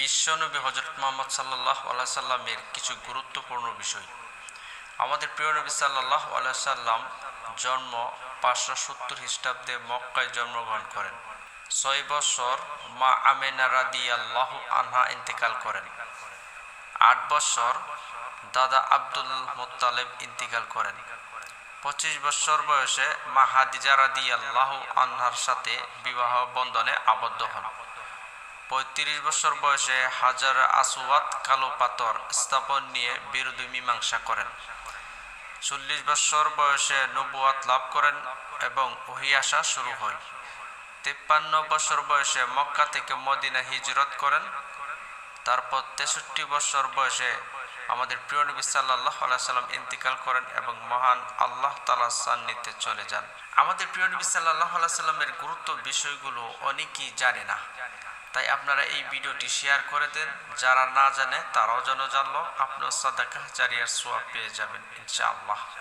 বিশ্বনবী হযরত মুহাম্মদ সাল্লাল্লাহু আলাইহি সাল্লামের কিছু গুরুত্বপূর্ণ বিষয়। আমাদের প্রিয় নবী সাল্লাল্লাহু আলাইহি সাল্লাম জন্ম 570 খ্রিস্টাব্দে মক্কায় জন্মগ্রহণ করেন। 6 বছর মা আমেনা রাদিয়াল্লাহু আনহা ইন্তেকাল করেন। 8 বছর দাদা আব্দুল মুত্তালিব ইন্তেকাল করেন। 25 বছর বয়সে মা হাদিজা রাদিয়াল্লাহু আনহার সাথে বিবাহ বন্ধনে আবদ্ধ হন। 35 বছর বয়সে হাজার আসওয়াদ কালো পাথর স্থাপন নিয়ে বিরোধী মীমাংসা করেন। 40 বছর বয়সে নবুয়াত লাভ করেন এবং ওহী আসা শুরু হয়। 53 বছর বয়সে মক্কা থেকে মদিনা হিজরত করেন। তারপর 63 বছর বয়সে আমাদের প্রিয় নবী সাল্লাল্লাহু আলাইহি সাল্লাম ইন্তেকাল করেন এবং মহান আল্লাহ তাআলার সান্নিধ্যে চলে যান। আমাদের প্রিয় নবী সাল্লাল্লাহু আলাইহি সাল্লামের গুরুত্ব বিষয়গুলো অনেকেই জানে না, তাই আপনারা এই ভিডিওটি শেয়ার করে দেন। যারা না জানে তারাও যেন জানলো, আপনিও সাদাকা জারিয়ার সওয়াব পেয়ে যাবেন ইনশাআল্লাহ।